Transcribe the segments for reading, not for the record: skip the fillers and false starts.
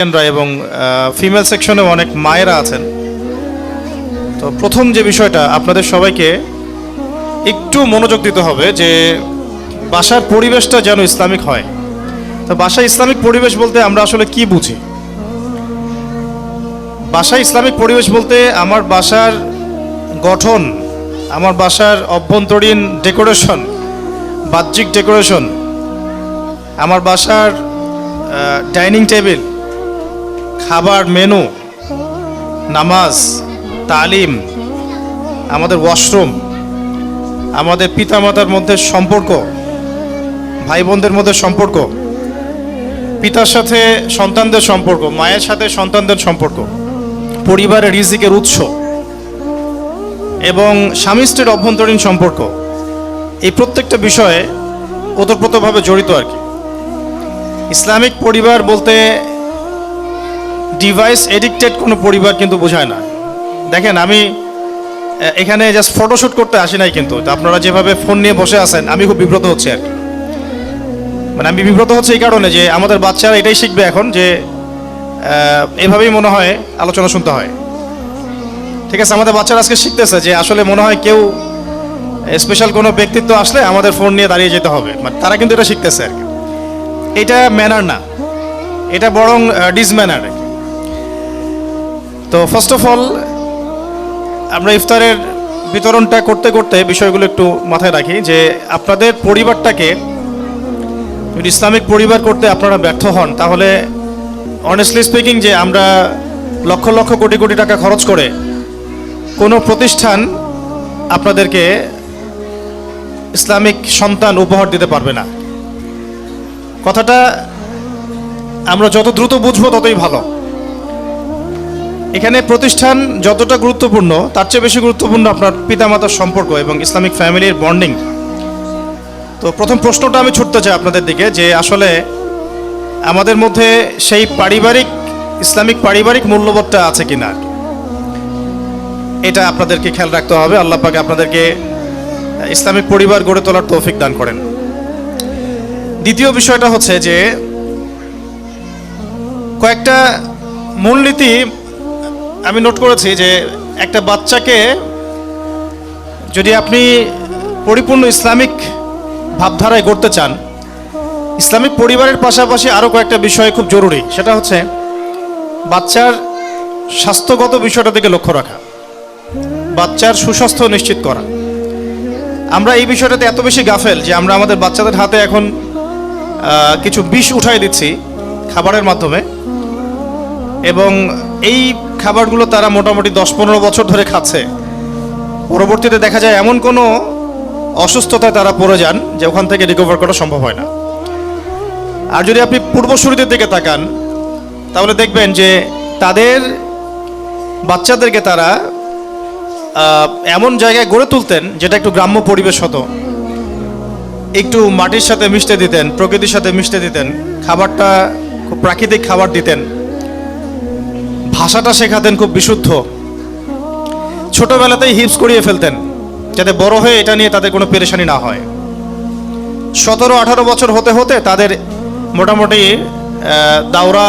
এবং ফিমেল সেকশনে অনেক মায়েরা আছেন। তো প্রথম যে বিষয়টা আপনাদের সবাইকে একটু মনোযোগ দিতে হবে যে বাসার পরিবেশটা যেন ইসলামিক হয়। তো বাসায় ইসলামিক পরিবেশ বলতে আমরা আসলে কি বুঝি? বাসায় ইসলামিক পরিবেশ বলতে আমার বাসার গঠন, আমার বাসার অভ্যন্তরীণ ডেকোরেশন, বাহ্যিক ডেকোরেশন, আমার বাসার ডাইনিং টেবিল, খাবার মেনু, নামাজ, তালিম, আমাদের ওয়াশরুম, আমাদের পিতামাতার মধ্যে সম্পর্ক, ভাই বোনদের মধ্যে সম্পর্ক, পিতার সাথে সন্তানদের সম্পর্ক, মায়ের সাথে সন্তানদের সম্পর্ক, পরিবারের রিজিকের উৎস এবং স্বামী স্ত্রীর অভ্যন্তরীণ সম্পর্ক, এই প্রত্যেকটা বিষয়ে ওতপ্রোতভাবে জড়িত আর কি। ইসলামিক পরিবার বলতে ডিভাইস এডিক্টেড কোনো পরিবার কিন্তু বোঝায় না। দেখেন, আমি এখানে জাস্ট ফটোশ্যুট করতে আসি নাই, কিন্তু আপনারা যেভাবে ফোন নিয়ে বসে আছেন আমি খুব বিব্রত হচ্ছি আর কি। মানে আমি বিব্রত হচ্ছে এই কারণে যে আমাদের বাচ্চারা এটাই শিখবে এখন যে এভাবেই মনে হয় আলোচনা শুনতে হয়। ঠিক আছে, আমাদের বাচ্চারা আজকে শিখতেছে যে আসলে মনে হয় কেউ স্পেশাল কোনো ব্যক্তিত্ব আসলে আমাদের ফোন নিয়ে দাঁড়িয়ে যেতে হবে। মানে তারা কিন্তু এটা শিখতেছে আর কি। এটা ম্যানার না, এটা বরং ডিসম্যানার। তো ফার্স্ট অফ অল আমরা ইফতারের বিতরণটা করতে করতে বিষয়গুলো একটু মাথায় রাখি যে আপনাদের পরিবারটাকে যদি ইসলামিক পরিবার করতে আপনারা ব্যর্থ হন, তাহলে অনেস্টলি স্পিকিং যে আমরা লক্ষ লক্ষ কোটি কোটি টাকা খরচ করে কোনো প্রতিষ্ঠান আপনাদেরকে ইসলামিক সন্তান উপহার দিতে পারবে না। কথাটা আমরা যত দ্রুত বুঝবো ততই ভালো। এখানে প্রতিষ্ঠান যতটা গুরুত্বপূর্ণ তার চেয়ে বেশি গুরুত্বপূর্ণ আপনার পিতামাতার সম্পর্ক এবং ইসলামিক ফ্যামিলির বন্ডিং। তো প্রথম প্রশ্নটা আমি ছুটতে চাই আপনাদের দিকে যে আসলে আমাদের মধ্যে সেই ইসলামিক পারিবারিক মূল্যবোধটা আছে কিনা, এটা আপনাদেরকে খেয়াল রাখতে হবে। আল্লাহ পাক আপনাদেরকে ইসলামিক পরিবার গড়ে তোলার তৌফিক দান করেন। দ্বিতীয় বিষয়টা হচ্ছে যে কয়েকটা মূলনীতি আমি নোট করেছি যে একটা বাচ্চাকে যদি আপনি পরিপূর্ণ ইসলামিক ভাবধারায় গড়তে চান, ইসলামিক পরিবারের পাশাপাশি আরও কয়েকটা বিষয় খুব জরুরি। সেটা হচ্ছে বাচ্চার স্বাস্থ্যগত বিষয়টা দিকে লক্ষ্য রাখা, বাচ্চার সুস্বাস্থ্য নিশ্চিত করা। আমরা এই বিষয়টাতে এত বেশি গাফেল যে আমরা আমাদের বাচ্চাদের হাতে এখন কিছু বিষ উঠাই দিচ্ছি খাবারের মাধ্যমে, এবং এই খাবারগুলো তারা মোটামুটি 10-15 বছর ধরে খাচ্ছে। পরবর্তীতে দেখা যায় এমন কোনো অসুস্থতায় তারা পড়ে যান যে ওখান থেকে রিকভার করা সম্ভব হয় না। আর যদি আপনি পূর্বসূরিদের দিকে তাকান তাহলে দেখবেন যে তাদের বাচ্চাদেরকে তারা এমন জায়গায় গড়ে তুলতেন যেটা একটু গ্রাম্য পরিবেশ হতো, একটু মাটির সাথে মিশতে দিতেন, প্রকৃতির সাথে মিশতে দিতেন, খাবারটা খুব প্রাকৃতিক খাবার দিতেন, ভাষাটা শেখাতেন খুব বিশুদ্ধ, ছোটবেলাতেই হিপস করিয়ে ফেলতেন যাতে বড় হয়ে এটা নিয়ে তাদের কোনো পেরেশানি না হয়। 17-18 বছর হতে হতে তাদের মোটামুটি দাওরা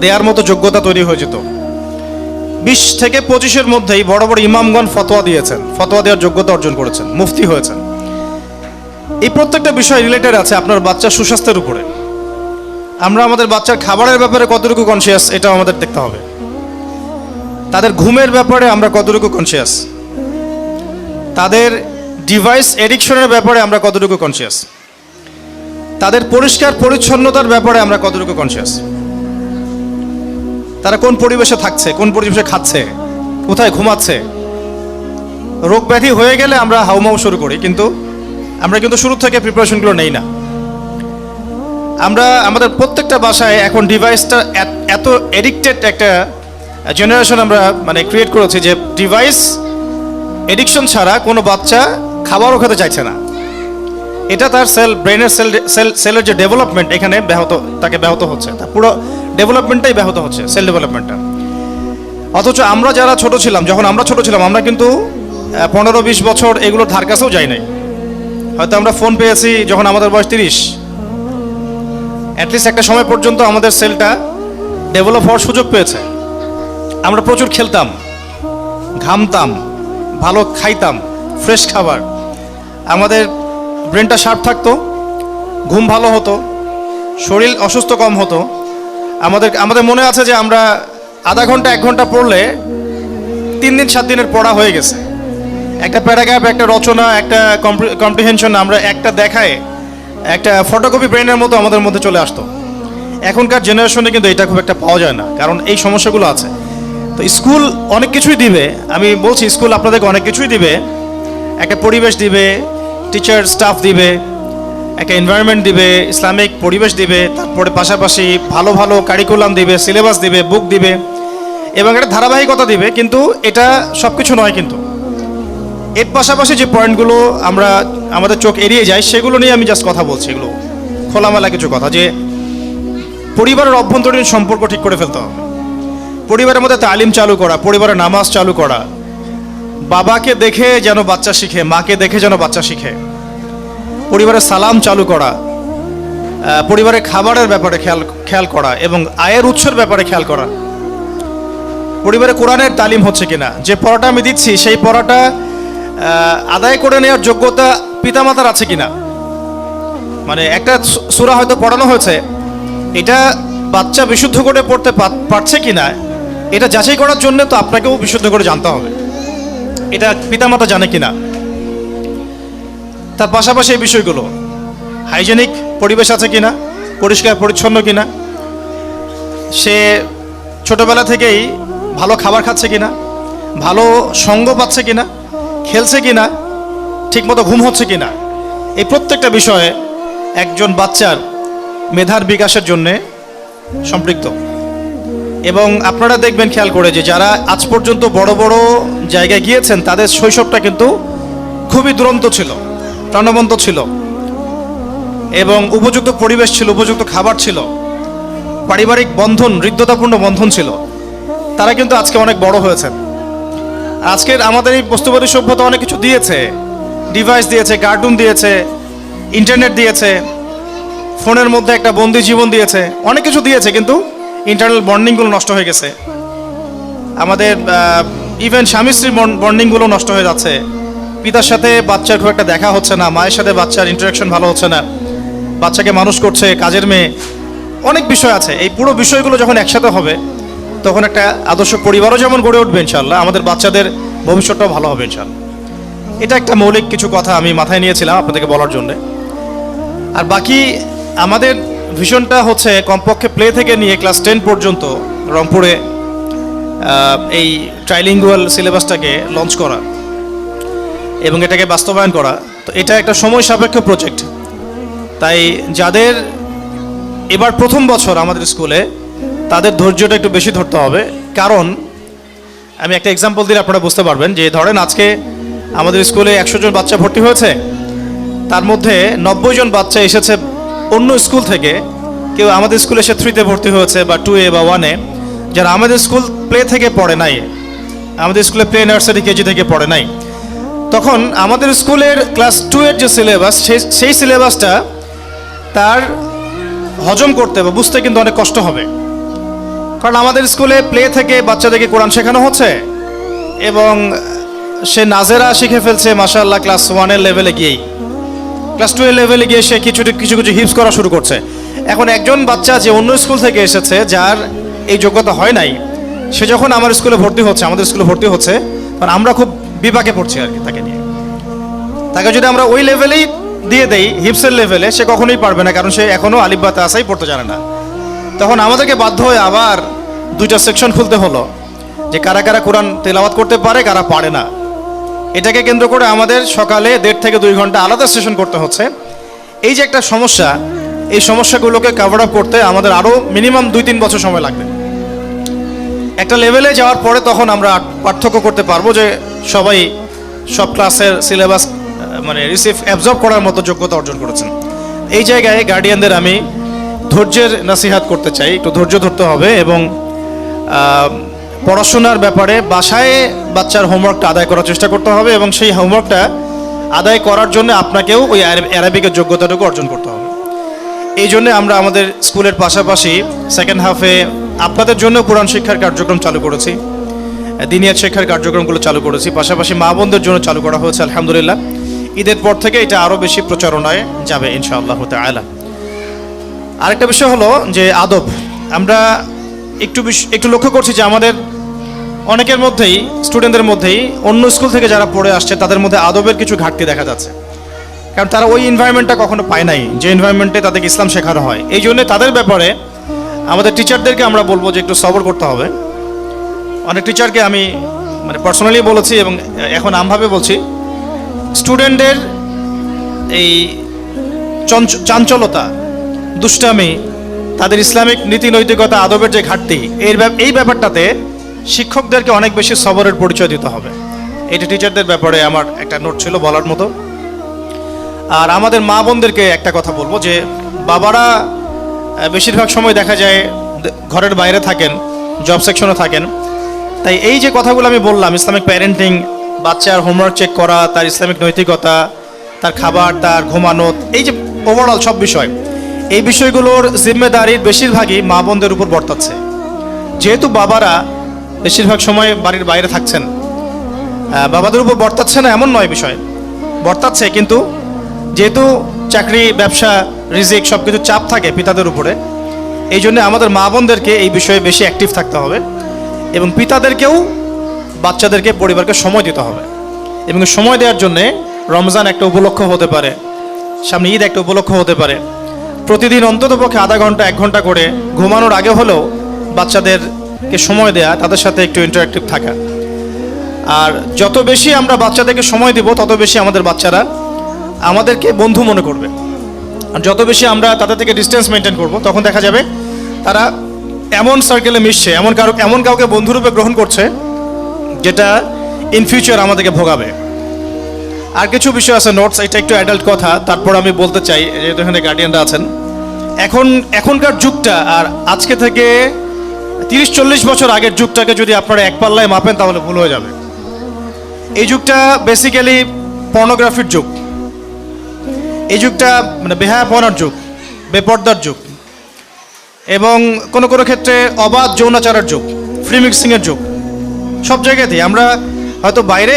দেওয়ার মতো যোগ্যতা তৈরি হয়ে যেত। 20 থেকে 25-এর মধ্যেই বড় বড় ইমামগণ ফতোয়া দিয়েছেন, ফতোয়া দেওয়ার যোগ্যতা অর্জন করেছেন, মুফতি হয়েছেন। এই প্রত্যেকটা বিষয় রিলেটেড আছে আপনার বাচ্চার সুস্বাস্থ্যের উপরে। আমরা আমাদের বাচ্চার খাবারের ব্যাপারে কতটুকু কনসিয়াস এটাও আমাদের দেখতে হবে। তাদের ঘুমের ব্যাপারে আমরা কতটুকু কনসিয়াস, তাদের ডিভাইস এডিকশনের ব্যাপারে আমরা কতটুকু কনসিয়াস, তাদের পরিষ্কার পরিচ্ছন্নতার ব্যাপারে আমরা কতটুকু কনসিয়াস, তারা কোন পরিবেশে থাকছে, কোন পরিবেশে খাচ্ছে, কোথায় ঘুমাচ্ছে। রোগ ব্যাধি হয়ে গেলে আমরা হাউমাউ শুরু করি, কিন্তু আমরা কিন্তু শুরু থেকে প্রিপারেশনগুলো নেই না। আমরা আমাদের প্রত্যেকটা বাসায় এখন ডিভাইসটা এত এডিক্টেড একটা জেনারেশন আমরা মানে ক্রিয়েট করেছি যে ডিভাইস এডিকশন ছাড়া কোনো বাচ্চা খাবারও খেতে চাইছে না। এটা তার ব্রেনের সেলের যে ডেভেলপমেন্ট এখানে ব্যাহত হচ্ছে, তার পুরো ডেভেলপমেন্টটাই ব্যাহত হচ্ছে, সেল ডেভেলপমেন্টটা। অথচ আমরা যারা ছোট ছিলাম, যখন আমরা ছোট ছিলাম, আমরা কিন্তু 15-20 বছর এগুলোর ধার কাছেও যাই নাই। হয়তো আমরা ফোন পেয়েছি যখন আমাদের বয়স 30। অ্যাটলিস্ট একটা সময় পর্যন্ত আমাদের সেলটা ডেভেলপ হওয়ার সুযোগ পেয়েছে। আমরা প্রচুর খেলতাম, ঘামতাম, ভালো খাইতাম, ফ্রেশ খাবার, আমাদের ব্রেনটা শার্প থাকতো, ঘুম ভালো হতো, শরীর অসুস্থ কম হতো। আমাদের মনে আছে যে আমরা আধা ঘন্টা 1 ঘন্টা পড়লে 3 দিন 7 দিনের পড়া হয়ে গেছে। একটা প্যারাগ্রাফ, একটা রচনা, একটা কম্প্রিহেনশন আমরা একটা দেখায় একটা ফটোকপি ব্রেনের মতো আমাদের মধ্যে চলে আসতো। এখনকার জেনারেশনে কিন্তু এটা খুব একটা পাওয়া যায় না, কারণ এই সমস্যাগুলো আছে। তো স্কুল অনেক কিছুই দিবে, আমি বলছি স্কুল আপনাদেরকে অনেক কিছুই দিবে। একটা পরিবেশ দিবে, টিচার স্টাফ দিবে, একটা এনভায়রনমেন্ট দিবে, ইসলামিক পরিবেশ দিবে, তারপরে পাশাপাশি ভালো ভালো কারিকুলাম দিবে, সিলেবাস দিবে, বুক দিবে এবং একটা ধারাবাহিকতা দিবে। কিন্তু এটা সব কিছু নয়। কিন্তু এর পাশাপাশি যে পয়েন্টগুলো আমাদের চোখ এড়িয়ে যায় সেগুলো নিয়ে আমি জাস্ট কথা বলছি। এগুলো খোলামেলা কিছু কথা, যে পরিবারের অভ্যন্তরীণ সম্পর্ক ঠিক করে ফেলতে হবে, পরিবারের মধ্যে তালিম চালু করা, পরিবারের নামাজ চালু করা, বাবাকে দেখে যেন বাচ্চা শিখে, মাকে দেখে যেন বাচ্চা শিখে, পরিবারের সালাম চালু করা, পরিবারের খাবারের ব্যাপারে খেয়াল করা এবং আয়ের উৎসের ব্যাপারে খেয়াল করা, পরিবারে কোরআনের তালিম হচ্ছে কিনা, যে পড়াটা আমি দিচ্ছি সেই পড়াটা আদায় করে নেওয়ার যোগ্যতা পিতামাতার আছে কিনা। মানে একটা সূরা হয়তো পড়ানো হয়েছে, এটা বাচ্চা বিশুদ্ধ করে পড়তে পারছে কিনা এটা যাচাই করার জন্য তো আপনাকেও বিশুদ্ধ করে জানতে হবে এটা পিতামাতা জানে কিনা। তার পাশাপাশি এই বিষয়গুলো, হাইজেনিক পরিবেশ আছে কিনা, পরিষ্কার পরিচ্ছন্ন কিনা, সে ছোটবেলা থেকেই ভালো খাবার খাচ্ছে কিনা, ভালো সঙ্গ পাচ্ছে কিনা, খেলছে কিনা, ঠিকমতো ঘুম হচ্ছে কিনা, এই প্রত্যেকটা বিষয়ে একজন বাচ্চার মেধার বিকাশের জন্যে সম্পৃক্ত। এবং আপনারা দেখবেন খেয়াল করে যে যারা আজ পর্যন্ত বড় বড় জায়গায় গিয়েছেন তাদের শৈশবটা কিন্তু খুবই দুরন্ত ছিল, প্রাণবন্ত ছিল এবং উপযুক্ত পরিবেশ ছিল, উপযুক্ত খাবার ছিল, পারিবারিক বন্ধন, হৃদ্যতাপূর্ণ বন্ধন ছিল। তারা কিন্তু আজকে অনেক বড় হয়েছেন। আজকের আমাদের এই বস্তুবাদী সভ্যতা অনেক কিছু দিয়েছে, ডিভাইস দিয়েছে, কার্টুন দিয়েছে, ইন্টারনেট দিয়েছে, ফোনের মধ্যে একটা বন্দি জীবন দিয়েছে, অনেক কিছু দিয়েছে, কিন্তু ইন্টারনাল বন্ডিংগুলো নষ্ট হয়ে গেছে। আমাদের ইভেন স্বামী স্ত্রীর বন্ডিংগুলো নষ্ট হয়ে যাচ্ছে। পিতার সাথে বাচ্চার খুব একটা দেখা হচ্ছে না, মায়ের সাথে বাচ্চার ইন্টারাকশন ভালো হচ্ছে না, বাচ্চাকে মানুষ করছে কাজের মেয়ে, অনেক বিষয় আছে। এই পুরো বিষয়গুলো যখন একসাথে হবে তখন একটা আদর্শ পরিবারও যেমন গড়ে উঠবে ইনশাআল্লাহ, আমাদের বাচ্চাদের ভবিষ্যৎটাও ভালো হবে ইনশাআল্লাহ। এটা একটা মৌলিক কিছু কথা আমি মাথায় নিয়েছিলাম আপনাদেরকে বলার জন্য। আর বাকি আমাদের ভিশনটা হচ্ছে কমপক্ষে প্লে থেকে নিয়ে ক্লাস 10 পর্যন্ত রংপুরে এই ট্রাইলিঙ্গুয়াল সিলেবাসটাকে লঞ্চ করা এবং এটাকে বাস্তবায়ন করা। তো এটা একটা সময় সাপেক্ষ প্রজেক্ট। তাই যাদের এবার প্রথম বছর আমাদের স্কুলে, তাদের ধৈর্যটা একটু বেশি ধরতে হবে। কারণ আমি একটা এক্সাম্পল দিলে আপনারা বুঝতে পারবেন। যে ধরেন আজকে আমাদের স্কুলে 100 জন বাচ্চা ভর্তি হয়েছে, তার মধ্যে 90 জন বাচ্চা এসেছে অন্য স্কুল থেকে। কেউ আমাদের স্কুলে এসে 3-তে ভর্তি হয়েছে বা 2A বা 1-এ, যারা আমাদের স্কুল প্লে থেকে পড়ে নাই, আমাদের স্কুলে প্লে নার্সারি কেজি থেকে পড়ে নাই। তখন আমাদের স্কুলের ক্লাস 2-এর যে সিলেবাস, সেই সিলেবাসটা তার হজম করতে বা বুঝতে কিন্তু অনেক কষ্ট হবে। কারণ আমাদের স্কুলে প্লে থেকে বাচ্চাদেরকে কোরআন শেখানো হচ্ছে এবং সে নাজেরা শিখে ফেলছে মাশাআল্লাহ ক্লাস 1-এর লেভেলে গিয়েই। ক্লাস 2-এর লেভেলে গিয়ে সে কিছু কিছু হিপস করা শুরু করছে। এখন একজন বাচ্চা যে অন্য স্কুল থেকে এসেছে, যার এই যোগ্যতা হয় নাই, সে যখন আমার স্কুলে ভর্তি হচ্ছে, আমাদের স্কুলে ভর্তি হচ্ছে, তখন আমরা খুব বিপাকে পড়ছি আর কি তাকে নিয়ে। তাকে যদি আমরা ওই লেভেলেই দিয়ে দেই, হিপসের লেভেলে, সে কখনোই পারবে না, কারণ সে এখনও আলিফ বা তাসাই পড়তে জানে না। তখন আমাদেরকে বাধ্য হয়ে আবার 2টা সেকশন খুলতে হলো, যে কারা কারা কোরআন তেলাওয়াত করতে পারে, কারা পারে না। এটাকে কেন্দ্র করে আমাদের সকালে 1.5 থেকে 2 ঘন্টা আলাদা সেশন করতে হচ্ছে। এই যে একটা সমস্যা, এই সমস্যাগুলোকে কভার আপ করতে আমাদের আরও মিনিমাম 2-3 বছর সময় লাগবে। একটা লেভেলে যাওয়ার পরে তখন আমরা পার্থক্য করতে পারবো যে সবাই সব ক্লাসের সিলেবাস মানে অ্যাবজর্ব করার মতো যোগ্যতা অর্জন করেছেন। এই জায়গায় গার্ডিয়ানদের আমি ধৈর্যের নাসিহাত করতে চাই, একটু ধৈর্য ধরতে হবে এবং পড়াশোনার ব্যাপারে বাসায় বাচ্চার হোমওয়ার্কটা আদায় করার চেষ্টা করতে হবে এবং সেই হোমওয়ার্কটা আদায় করার জন্য আপনাকেও ওই অ্যারাবিকের যোগ্যতাটুকু অর্জন করতে হবে। এই জন্য আমরা আমাদের স্কুলের পাশাপাশি সেকেন্ড হাফে আপনাদের জন্য কোরআন শিক্ষার কার্যক্রম চালু করেছি, দিনিয়াত শিক্ষার কার্যক্রমগুলো চালু করেছি, পাশাপাশি মা বোনদের জন্য চালু করা হয়েছে আলহামদুলিল্লাহ। ঈদের পর থেকে এটা আরও বেশি প্রচারণায় যাবে ইনশাআল্লাহ তাআলা। আরেকটা বিষয় হলো যে আদব। আমরা একটু লক্ষ্য করছি যে আমাদের অনেকের মধ্যেই, স্টুডেন্টদের মধ্যেই, অন্য স্কুল থেকে যারা পড়ে আসছে তাদের মধ্যে আদবের কিছু ঘাটতি দেখা যাচ্ছে। কারণ তারা ওই এনভায়রনমেন্টটা কখনো পায় নাই যে এনভায়রনমেন্টে তাদেরকে ইসলাম শেখানো হয়। এই জন্য তাদের ব্যাপারে আমাদের টিচারদেরকে আমরা বলবো যে একটু সবর করতে হবে। অনেক টিচারকে আমি পার্সোনালি বলেছি এবং এখন আমভাবে বলছি, স্টুডেন্টদের এই চাঞ্চলতা, দুষ্টামি, তাদের ইসলামিক নীতি নৈতিকতা, আদবের যে ঘাটতি, এই ব্যাপারটাতে শিক্ষকদেরকে অনেক বেশি সবরের পরিচয় দিতে হবে। এটা টিচারদের ব্যাপারে আমার একটা নোট ছিল বলার মতো। আর আমাদের মা বোনদেরকে একটা কথা বলবো যে বাবারা বেশিরভাগ সময় দেখা যায় ঘরের বাইরে থাকেন, জব সেকশনে থাকেন। তাই এই যে কথাগুলো আমি বললাম, ইসলামিক প্যারেন্টিং, বাচ্চার হোমওয়ার্ক চেক করা, তার ইসলামিক নৈতিকতা, তার খাবার, তার ঘুমানো, এই যে ওভারঅল সব বিষয়, এই বিষয়গুলোর জিম্মেদারির বেশিরভাগই মা বোনদের উপর বর্তাচ্ছে। যেহেতু বাবারা বেশিরভাগ সময় বাড়ির বাইরে থাকছেন, বাবাদের উপর বর্তাচ্ছে না এমন নয়, বিষয় বর্তাচ্ছে, কিন্তু যেহেতু চাকরি, ব্যবসা, রিজিক সব কিছু চাপ থাকে পিতাদের উপরে, এই জন্য আমাদের মা বোনদেরকে এই বিষয়ে বেশি অ্যাক্টিভ থাকতে হবে এবং পিতাদেরকেও বাচ্চাদেরকে, পরিবারকে সময় দিতে হবে। এবং সময় দেওয়ার জন্যে রমজান একটা উপলক্ষ হতে পারে, সামনে ঈদ একটা উপলক্ষ হতে পারে। প্রতিদিন অন্ততপক্ষে আধা ঘন্টা 1 ঘন্টা করে ঘুমানোর আগে হলেও বাচ্চাদেরকে সময় দেয়া, তাদের সাথে একটু ইন্টারাক্টিভ থাকা। আর যত বেশি আমরা বাচ্চাদেরকে সময় দিব তত বেশি আমাদের বাচ্চারা আমাদেরকে বন্ধু মনে করবে। আর যত বেশি আমরা তাদের থেকে ডিস্টেন্স মেনটেন করব, তখন দেখা যাবে তারা এমন সার্কেলে মিশছে, এমন কাউকে বন্ধুরূপে গ্রহণ করছে যেটা ইন ফিউচার আমাদেরকে ভোগাবে। আর কিছু বিষয় আছে নোটস, এটা একটু অ্যাডাল্ট কথা, তারপর আমি বলতে চাই, যেহেতু এখানে গার্ডিয়ানরা আছেন। এখনকার যুগটা আর আজকে থেকে 30-40 বছর আগের যুগটাকে যদি আপনারা এক পাল্লায় মাপেন তাহলে ভুল হয়ে যাবে। এই যুগটা বেসিক্যালি পর্নোগ্রাফির যুগ, এই যুগটা বেহায়াপনার যুগ, বেপর্দার যুগ, এবং কোনো কোনো ক্ষেত্রে অবাধ যৌনাচারের যুগ, ফ্রি মিক্সিংয়ের যুগ। সব জায়গাতেই আমরা হয়তো বাইরে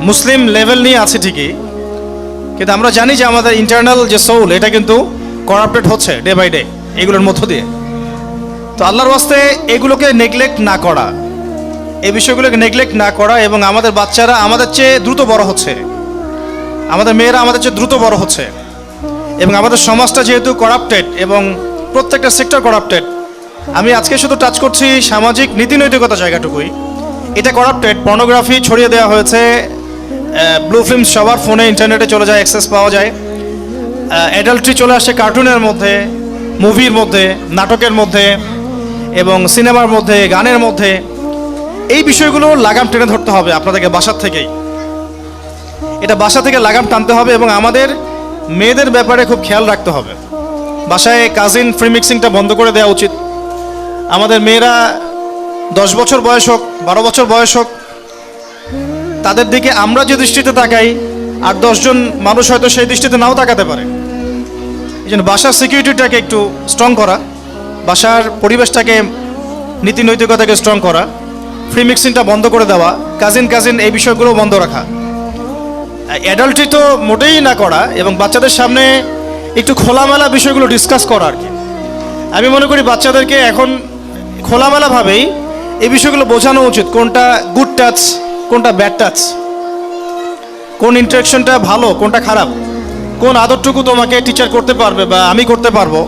মুসলিম লেভেল নিয়ে আছি ঠিকই, কিন্তু আমরা জানি যে আমাদের ইন্টারনাল যে সোল, এটা কিন্তু করাপ্টেড হচ্ছে ডে বাই ডে এগুলোর মধ্য দিয়ে। তো আল্লাহর ওয়াস্তে এগুলোকে নেগলেক্ট না করা, এই বিষয়গুলোকে নেগলেক্ট না করা, এবং আমাদের বাচ্চারা আমাদের চেয়ে দ্রুত বড় হচ্ছে, আমাদের মেয়েরা আমাদের চেয়ে দ্রুত বড় হচ্ছে, এবং আমাদের সমাজটা যেহেতু করাপ্টেড এবং প্রত্যেকটা সেক্টর করাপ্টেড। আমি আজকে শুধু টাচ করছি সামাজিক নীতি নৈতিকতা জায়গাটুকুই, এটা করাপ্টেড। পর্নোগ্রাফি ছড়িয়ে দেওয়া হয়েছে, ব্লু ফিল্ম সবার ফোনে, ইন্টারনেটে চলে যায়, অ্যাক্সেস পাওয়া যায়। অ্যাডাল্ট্রি চলে আসছে কার্টুনের মধ্যে, মুভির মধ্যে, নাটকের মধ্যে, এবং সিনেমার মধ্যে, গানের মধ্যে। এই বিষয়গুলো লাগাম টেনে ধরতে হবে আপনাদেরকে বাসার থেকেই, এটা বাসা থেকে লাগাম টানতে হবে, এবং আমাদের মেয়েদের ব্যাপারে খুব খেয়াল রাখতে হবে। বাসায় কাজিন ফ্রি মিক্সিংটা বন্ধ করে দেওয়া উচিত। আমাদের মেয়েরা 10 বছর বয়স হোক, 12 বছর বয়স হোক, তাদের দিকে আমরা যে দৃষ্টিতে তাকাই আর 10 জন মানুষ হয়তো সেই দৃষ্টিতে নাও তাকাতে পারে। এই জন্য বাসার সিকিউরিটিটাকে একটু স্ট্রং করা, বাসার পরিবেশটাকে, নীতি নৈতিকতাকে স্ট্রং করা, ফ্রি মিক্সিংটা বন্ধ করে দেওয়া, কাজিন এই বিষয়গুলো বন্ধ রাখা, অ্যাডাল্ট্রি তো মোটেই না করা, এবং বাচ্চাদের সামনে একটু খোলামেলা বিষয়গুলো ডিসকাস করা আর কি। আমি মনে করি বাচ্চাদেরকে এখন খোলামেলাভাবেই এই বিষয়গুলো বোঝানো উচিত, কোনটা গুড টাচ, কোনটা ব্যাড টাচ, কোন ইন্টারেকশনটা ভালো, কোনটা খারাপ, কোন আদরটুকু তোমাকে টিচার করতে পারবে বা আমি করতে পারবো,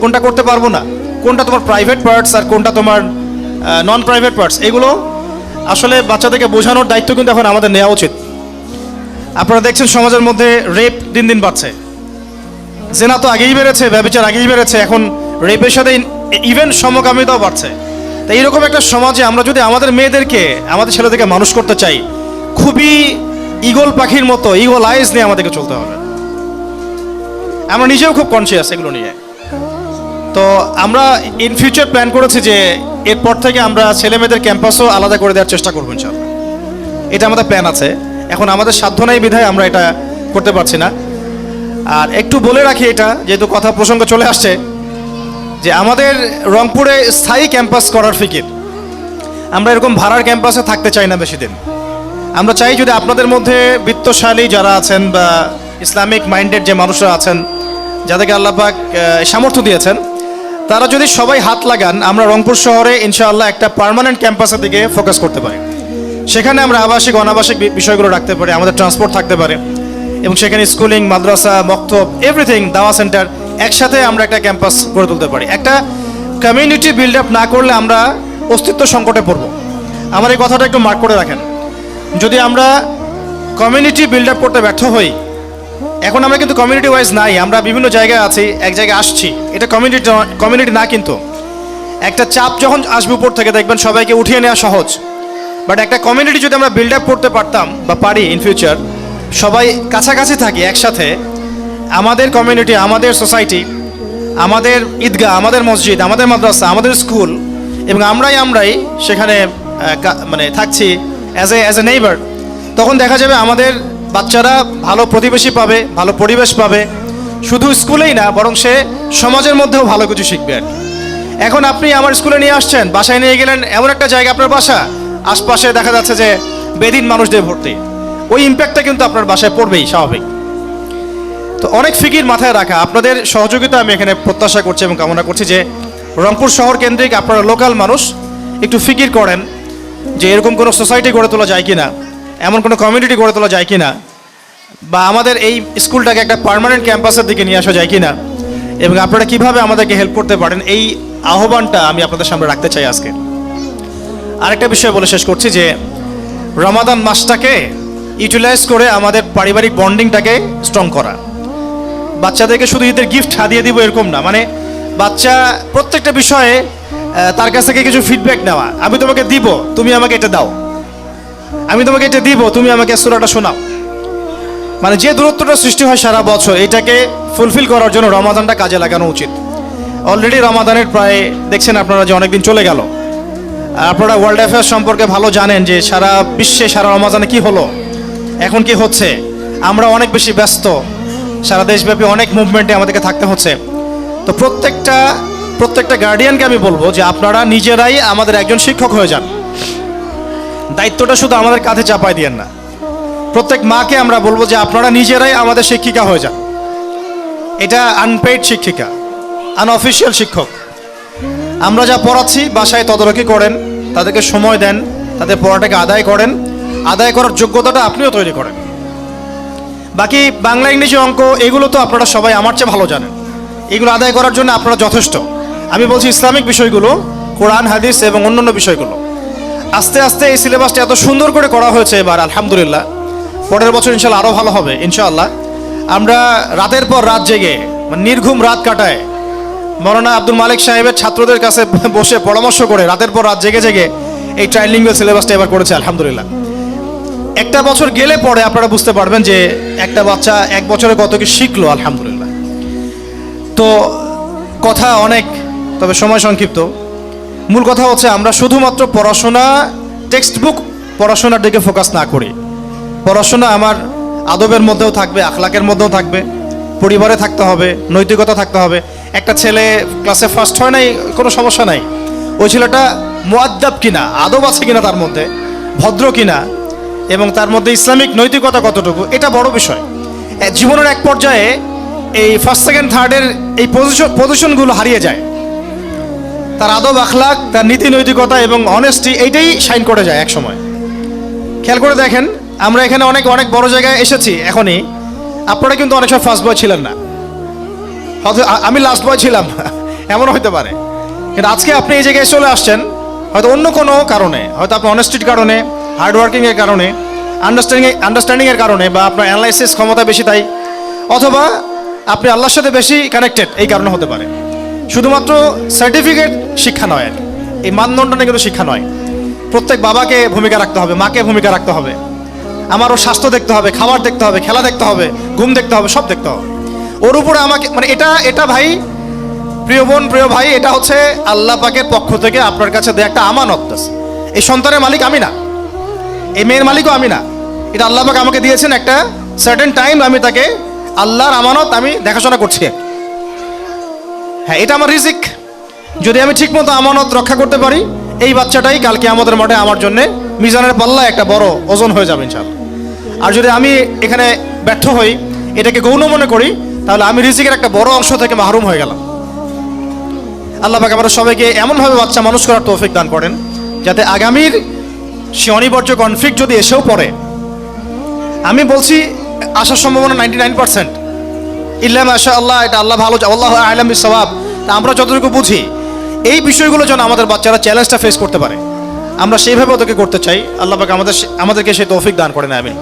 কোনটা করতে পারবো না, কোনটা তোমার প্রাইভেট পার্টস আর কোনটা তোমার নন প্রাইভেট পার্টস। এগুলো আসলে বাচ্চাদেরকে বোঝানোর দায়িত্ব কিন্তু এখন আমাদের নেওয়া উচিত। আপনারা দেখছেন সমাজের মধ্যে রেপ দিন দিন বাড়ছে, জেনা তো আগেই বেড়েছে, ব্যভিচার আগেই বেড়েছে, এখন রেপের সাথে ইভেন সমকামিতাও বাড়ছে। তাই এইরকম একটা সমাজে আমরা যদি আমাদের মেয়েদেরকে, আমাদের ছেলেদেরকে মানুষ করতে চাই, খুবই ঈগল পাখির মতো, ঈগল আইজ নিয়ে আমাদেরকে চলতে হবে। আমরা নিজেও খুব কনসিয়াস এগুলো নিয়ে। তো আমরা ইন ফিউচার প্ল্যান করেছি যে এরপর থেকে আমরা ছেলে মেয়েদের ক্যাম্পাসও আলাদা করে দেওয়ার চেষ্টা করবো ইনশাআল্লাহ। এটা আমাদের প্ল্যান আছে। এখন আমাদের সাধ্য নাই বিধায় আমরা এটা করতে পারছি না। আর একটু বলে রাখি, এটা যেহেতু কথা প্রসঙ্গ চলে আসছে, যে আমাদের রংপুরে স্থায়ী ক্যাম্পাস করার ফিকির। আমরা এরকম ভাড়ার ক্যাম্পাসে থাকতে চাই না বেশি দিন। আমরা চাই যদি আপনাদের মধ্যে বিত্তশালী যারা আছেন বা ইসলামিক মাইন্ডেড যে মানুষরা আছেন, যাদেরকে আল্লাহ পাক সামর্থ্য দিয়েছেন, তারা যদি সবাই হাত লাগান, আমরা রংপুর শহরে ইনশাআল্লাহ একটা পার্মানেন্ট ক্যাম্পাসের দিকে ফোকাস করতে পারি। সেখানে আমরা আবাসিক অনাবাসিক বিষয়গুলো রাখতে পারি, আমাদের ট্রান্সপোর্ট থাকতে পারে, এবং সেখানে স্কুলিং, মাদ্রাসা, মক্তব, এভরিথিং, দাওয়া সেন্টার একসাথে আমরা একটা ক্যাম্পাস গড়ে তুলতে পারি। একটা কমিউনিটি বিল্ড আপ না করলে আমরা অস্তিত্ব সংকটে পড়ব। আমার এই কথাটা একটু মার্ক করে রাখেন। যদি আমরা কমিউনিটি বিল্ড আপ করতে ব্যর্থ হই, এখন আমরা কিন্তু কমিউনিটি ওয়াইজ নাই, আমরা বিভিন্ন জায়গায় আছি, এক জায়গায় আসছি, এটা কমিউনিটি না। কিন্তু একটা চাপ যখন আসবে উপর থেকে, দেখবেন সবাইকে উঠিয়ে নেওয়া সহজ। বাট একটা কমিউনিটি যদি আমরা বিল্ড আপ করতে পারতাম বা পারি ইন ফিউচার, সবাই কাছাকাছি থাকি একসাথে, আমাদের কমিউনিটি, আমাদের সোসাইটি, আমাদের ঈদগাহ, আমাদের মসজিদ, আমাদের মাদ্রাসা, আমাদের স্কুল, এবং আমরাই সেখানে মানে থাকছি অ্যাজ এ নেইবার, তখন দেখা যাবে আমাদের বাচ্চারা ভালো প্রতিবেশী পাবে, ভালো পরিবেশ পাবে। শুধু স্কুলেই না, বরং সে সমাজের মধ্যেও ভালো কিছু শিখবে আর কি। এখন আপনি আমার স্কুলে নিয়ে আসছেন, বাসায় নিয়ে গেলেন, এমন একটা জায়গা আপনার বাসা, আশপাশে দেখা যাচ্ছে যে বেদিন মানুষদের ভর্তি, ওই ইম্প্যাক্টটা কিন্তু আপনার বাসায় পড়বেই স্বাভাবিক। তো অনেক ফিকির মাথায় রাখা, আপনাদের সহযোগিতা আমি এখানে প্রত্যাশা করছি এবং কামনা করছি যে রংপুর শহর কেন্দ্রিক আপনারা লোকাল মানুষ একটু ফিকির করেন যে এরকম কোনো সোসাইটি গড়ে তোলা যায় কিনা, এমন কোনো কমিউনিটি গড়ে তোলা যায় কিনা, বা আমাদের এই স্কুলটাকে একটা পার্মানেন্ট ক্যাম্পাসের দিকে নিয়ে আসা যায় কিনা, এবং আপনারা কিভাবে আমাদেরকে হেল্প করতে পারেন, এই আহ্বানটা আমি আপনাদের সামনে রাখতে চাই আজকে। আরেকটা বিষয় বলে শেষ করছি যে রমাদান মাসটাকে ইউটিলাইজ করে আমাদের পারিবারিক বন্ডিংটাকে স্ট্রং করা। বাচ্চাদেরকে শুধু ঈদের গিফট হাদিয়ে দিব এরকম না, মানে বাচ্চা প্রত্যেকটা বিষয়ে তার কাছ থেকে কিছু ফিডব্যাক নেওয়া। আমি তোমাকে দিব, তুমি আমাকে এটা দাও, আমি তোমাকে এটা দিব, তুমি আমাকে সূরাটা শোনাও। মানে যে দূরত্বটা সৃষ্টি হয় সারা বছর, এটাকে ফুলফিল করার জন্য রমাদানটা কাজে লাগানো উচিত। অলরেডি রমাদানের প্রায় দেখছেন আপনারা যে অনেকদিন চলে গেল। আপনারা ওয়ার্ল্ড অ্যাফেয়ার্স সম্পর্কে ভালো জানেন যে সারা বিশ্বে সারা রমাদানে কি হলো, এখন কি হচ্ছে। আমরা অনেক বেশি ব্যস্ত, সারা দেশব্যাপী অনেক মুভমেন্টে আমাদেরকে থাকতে হচ্ছে। তো প্রত্যেকটা গার্ডিয়ানকে আমি বলবো যে আপনারা নিজেরাই আমাদের একজন শিক্ষক হয়ে যান। দায়িত্বটা শুধু আমাদের কাঁধে চাপাই দিয়েন না। প্রত্যেক মাকে আমরা বলবো যে আপনারা নিজেরাই আমাদের শিক্ষিকা হয়ে যান। এটা আনপেইড শিক্ষিকা, আনঅফিসিয়াল শিক্ষক। আমরা যা পড়াচ্ছি বাসায় তদারকি করেন, তাদেরকে সময় দেন, তাদের পড়াটাকে আদায় করেন, আদায় করার যোগ্যতাটা আপনিও তৈরি করেন। বাকি বাংলা, ইংরেজি, অঙ্ক এগুলো তো আপনারা সবাই আমার চেয়ে ভালো জানেন, এগুলো আদায় করার জন্য আপনারা যথেষ্ট। আমি বলছি ইসলামিক বিষয়গুলো, কোরআন, হাদিস এবং অন্যান্য বিষয়গুলো। আস্তে আস্তে এই সিলেবাসটা এত সুন্দর করে করা হয়েছে এবার, আলহামদুলিল্লাহ। পরের বছর ইনশাল্লাহ আরও ভালো হবে ইনশাআল্লাহ। আমরা রাতের পর রাত জেগে, মানে নির্ঘুম রাত কাটায়, মৌলানা আব্দুল মালিক সাহেবের ছাত্রদের কাছে বসে পরামর্শ করে রাতের পর রাত জেগে জেগে এই ট্রাইলিঙ্গুয়াল সিলেবাসটা এবার করেছে আলহামদুলিল্লাহ। একটা বছর গেলে পরে আপনারা বুঝতে পারবেন যে একটা বাচ্চা এক বছরে কত কি শিখলো আলহামদুলিল্লাহ। তো কথা অনেক, তবে সময় সংক্ষিপ্ত। মূল কথা হচ্ছে আমরা শুধুমাত্র পড়াশোনা, টেক্সট বুক পড়াশোনার দিকে ফোকাস না করি। পড়াশোনা আমার আদবের মধ্যেও থাকবে, আখলাকের মধ্যেও থাকবে, পরিবারে থাকতে হবে, নৈতিকতা থাকতে হবে। একটা ছেলে ক্লাসে ফার্স্ট হয় নাই, কোনো সমস্যা নাই। ওই ছেলেটা মুআদ্দাব কিনা, আদব আছে কিনা তার মধ্যে, ভদ্র কিনা, এবং তার মধ্যে ইসলামিক নৈতিকতা কতটুকু, এটা বড় বিষয়। জীবনের এক পর্যায়ে এই ফার্স্ট, সেকেন্ড, থার্ডের এই পজিশনগুলো হারিয়ে যায়। তার আদব, আখলাক, তার নীতি নৈতিকতা এবং অনেস্টি, এইটাই শাইন করে যায় এক সময়। খেয়াল করে দেখেন, আমরা এখানে অনেক অনেক বড় জায়গায় এসেছি এখনই। আপনারা কিন্তু অনেক সময় ফার্স্ট বয় ছিলেন না, হয়তো আমি লাস্ট বয় ছিলাম, এমনও হতে পারে। কিন্তু আজকে আপনি এই জায়গায় চলে আসছেন হয়তো অন্য কোনো কারণে, হয়তো আপনার অনেস্টির কারণে, হার্ডওয়ার্কিংয়ের কারণে, আন্ডারস্ট্যান্ডিংয়ের কারণে, বা আপনার অ্যানালাইসিস ক্ষমতা বেশি তাই, অথবা আপনি আল্লাহর সাথে বেশি কানেক্টেড, এই কারণে হতে পারে। শুধুমাত্র সার্টিফিকেট শিক্ষা নয়, এই মানদণ্ডটা কিন্তু শিক্ষা নয়। প্রত্যেক বাবাকে ভূমিকা রাখতে হবে, মাকে ভূমিকা রাখতে হবে, আমারও স্বাস্থ্য দেখতে হবে, খাবার দেখতে হবে, খেলা দেখতে হবে, ঘুম দেখতে হবে, সব দেখতে হবে। ওর উপরে আমাকে, মানে এটা ভাই, প্রিয় বোন, প্রিয় ভাই, এটা হচ্ছে আল্লাহ পাকের পক্ষ থেকে আপনার কাছে দেয়া একটা আমানত। এই সন্তানের মালিক আমি না, এই মেয়ের মালিকও আমি না, এটা আল্লাহ পাক আমাকে দিয়েছেন একটা সার্টেন টাইম, আমি তাকে আল্লাহর আমানত, আমি দেখাশোনা করছি। হ্যাঁ, এটা আমার রিজিক, যদি আমি ঠিকমতো আমানত রক্ষা করতে পারি, এই বাচ্চাটাই কালকে আমাদের মাঠে আমার জন্য মিজানের পাল্লায় একটা বড় ওজন হয়ে যাবে ইনশাআল্লাহ। আর যদি আমি এখানে ব্যর্থ হই, এটাকে গৌণ মনে করি, তাহলে আমি রিজিকের একটা বড় অংশ থেকে মাহরুম হয়ে গেলাম। আল্লাহ পাক আমরা সবাইকে এমনভাবে বাচ্চা মানুষ করার তৌফিক দান করেন যাতে আগামীর সে অনিবার্য কনফ্লিক্ট যদি এসেও পড়ে, আমি বলছি আসার সম্ভাবনা 99%, ইল্লা মাশাআল্লাহ, এটা আল্লাহ ভালো, আল্লাহু আ'লাম বিস-সাওয়াব। তা আমরা যতটুকু বুঝি এই বিষয়গুলো যেন আমাদের বাচ্চারা চ্যালেঞ্জটা ফেস করতে পারে, আমরা সেইভাবে ওদেরকে করতে চাই। আল্লাহ পাক আমাদেরকে সেই তৌফিক দান করেন, আমিন।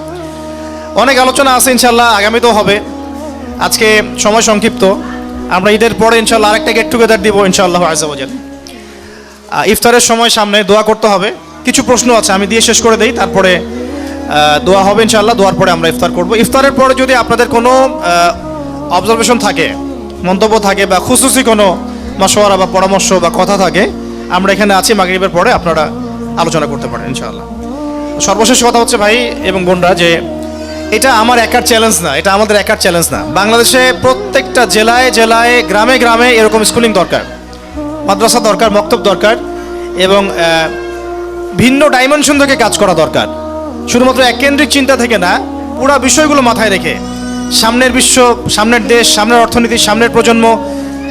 অনেক আলোচনা আছে ইনশাআল্লাহ, আগামীতেও হবে। আজকে সময় সংক্ষিপ্ত, আমরা ঈদের পরে ইনশাআল্লাহ আরেকটা গেট টুগেদার দিব ইনশাআল্লাহ আযজা ওয়া জাল। ইফতারের সময় সামনে দোয়া করতে হবে, কিছু প্রশ্ন আছে আমি দিয়ে শেষ করে দেই, তারপরে দোয়া হবে ইনশাআল্লাহ। দোয়ার পরে আমরা ইফতার করব। ইফতারের পরে যদি আপনাদের কোনো অবজারভেশন থাকে, মন্তব্য থাকে, বা খুসুসি কোনো মাশওয়ারা বা পরামর্শ বা কথা থাকে, আমরা এখানে আছি, মাগরিবের পরে আপনারা আলোচনা করতে পারেন ইনশাআল্লাহ। সর্বশেষ কথা হচ্ছে ভাই এবং বোনরা, যে এটা আমার একার চ্যালেঞ্জ না, এটা আমাদের একার চ্যালেঞ্জ না। বাংলাদেশে প্রত্যেকটা জেলায় জেলায়, গ্রামে গ্রামে এরকম স্কুলিং দরকার, মাদ্রাসা দরকার, মক্তব দরকার, এবং ভিন্ন ডাইমেনশন থেকে কাজ করা দরকার। শুধুমাত্র এককেন্দ্রিক চিন্তা থেকে না, পুরো বিষয়গুলো মাথায় রেখে সামনের বিশ্ব, সামনের দেশ, সামনের অর্থনীতি, সামনের প্রজন্ম,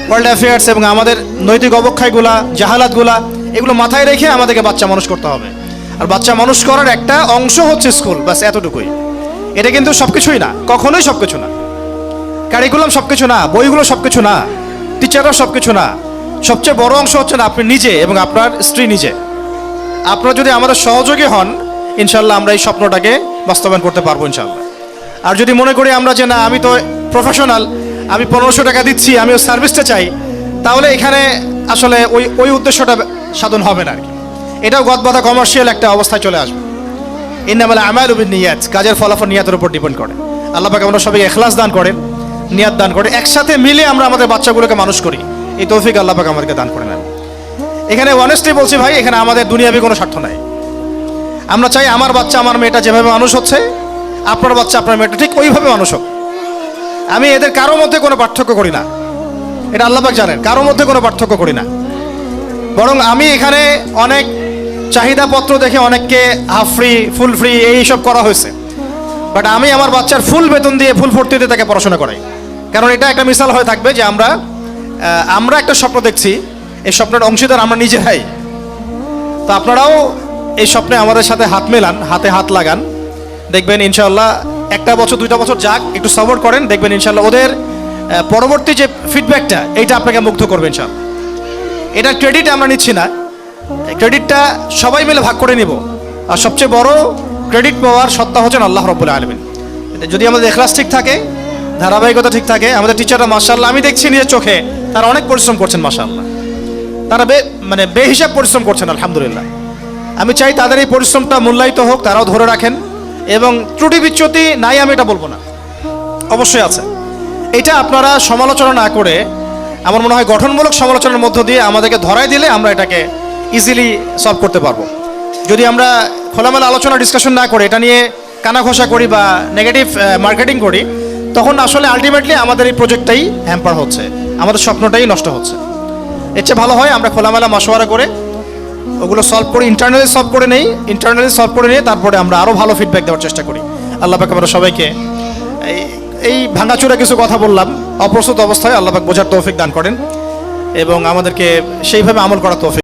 ওয়ার্ল্ড অ্যাফেয়ার্স এবং আমাদের নৈতিক অবক্ষয়গুলা, জাহালাতগুলা, এগুলো মাথায় রেখে আমাদেরকে বাচ্চা মানুষ করতে হবে। আর বাচ্চা মানুষ করার একটা অংশ হচ্ছে স্কুল, বাস এতটুকুই। এটা কিন্তু সব কিছুই না, কখনোই সব কিছু না। কারিকুলাম সব কিছু না, বইগুলো সব কিছু না, টিচাররা সব কিছু না। সবচেয়ে বড় অংশ হচ্ছে না আপনি নিজে এবং আপনার স্ত্রী নিজে। আপনারা যদি আমাদের সহযোগী হন, ইনশাল্লাহ আমরা এই স্বপ্নটাকে বাস্তবায়ন করতে পারবো ইনশাল্লাহ। আর যদি মনে করি আমরা যে না, আমি তো প্রফেশনাল, আমি 1500 টাকা দিচ্ছি, আমি ওই সার্ভিসটা চাই, তাহলে এখানে আসলে ওই উদ্দেশ্যটা সাধন হবে না আর কি। এটাও গদবাধা কমার্শিয়াল একটা অবস্থায় চলে আসবে। ইন্নামাল আমালু বিন্নিয়াত, কাজের ফলাফল নিয়াতের উপর ডিপেন্ড করে। আল্লাহ পাক আমরা সবাইকে ইখলাস দান করেন, নিয়াত দান করেন, একসাথে মিলে আমরা আমাদের বাচ্চাগুলোকে মানুষ করি, এই তৌফিক আল্লাহ পাক আমাদেরকে দান করেন। এখানে অনেস্টলি বলছি ভাই, এখানে আমাদের দুনিয়াবি কোনো স্বার্থ নাই। আমরা চাই আমার বাচ্চা, আমার মেয়েটা যেভাবে মানুষ হচ্ছে, আপনার বাচ্চা, আপনার মেয়েটা ঠিক ওইভাবে মানুষ হোক। আমি এদের কারো মধ্যে কোনো পার্থক্য করি না, এটা আল্লাহ পাক জানেন, কারো মধ্যে কোনো পার্থক্য করি না। বরং আমি এখানে অনেক চাহিদাপত্র দেখে অনেককে হাফ ফ্রি, ফুল ফ্রি এইসব করা হয়েছে, বাট আমি আমার বাচ্চার ফুল বেতন দিয়ে, ফুল ভর্তিতে তাকে পড়াশোনা করাই। কারণ এটা একটা মিসাল হয়ে থাকবে যে আমরা একটা স্বপ্ন দেখছি, এই স্বপ্নের অংশীদার আমরা নিজেরাই। তো আপনারাও এই স্বপ্নে আমাদের সাথে হাত মেলান, হাতে হাত লাগান, দেখবেন ইনশাআল্লাহ একটা বছর, 2টা বছর যাক, একটু সাপোর্ট করেন, দেখবেন ইনশাআল্লাহ ওদের পরবর্তী যে ফিডব্যাকটা, এইটা আপনাকে মুগ্ধ করবে ইনশাআল্লাহ। এটা ক্রেডিট আমরা নিচ্ছি না, ক্রেডিটটা সবাই মিলে ভাগ করে নিব। আর সবচেয়ে বড় ক্রেডিট পাওয়ার সত্তা হচ্ছেন আল্লাহ রাব্বুল আলামিন। যদি আমাদের ইখলাস ঠিক থাকে, ধারাবাহিকতা ঠিক থাকে, আমাদের টিচাররা মাশাআল্লাহ, আমি দেখছি নিজের চোখে, তারা অনেক পরিশ্রম করছেন মাশাআল্লাহ, তারা বেহিসাব পরিশ্রম করছেন আলহামদুলিল্লাহ। আমি চাই তাদের এই পরিশ্রমটা মূল্যায়িত হোক, তারাও ধরে রাখেন, এবং ত্রুটি বিচ্যুতি নাই আমি এটা বলবো না, অবশ্যই আছে। এটা আপনারা সমালোচনা না করে, আমার মনে হয় গঠনমূলক সমালোচনার মধ্য দিয়ে আমাদেরকে ধরায় দিলে আমরা এটাকে ইজিলি সলভ করতে পারবো। যদি আমরা খোলামেলা আলোচনা, ডিসকাশন না করে এটা নিয়ে কানাঘষা করি বা নেগেটিভ মার্কেটিং করি, তখন আসলে আলটিমেটলি আমাদের এই প্রজেক্টটাই হ্যাম্পার হচ্ছে, আমাদের স্বপ্নটাই নষ্ট হচ্ছে। এর চেয়ে ভালো হয় আমরা খোলামেলা মশওয়ারা করে ওগুলো সলভ করি, ইন্টারনালি সলভ করে নিয়ে তারপরে আমরা আরও ভালো ফিডব্যাক দেওয়ার চেষ্টা করি। আল্লাহ পাক আমরা সবাইকে এই ভাঙাচোরা কিছু কথা বললাম অপ্রস্তুত অবস্থায়, আল্লাহ পাক বোঝার তৌফিক দান করেন এবং আমাদেরকে সেইভাবে আমল করার তৌফিক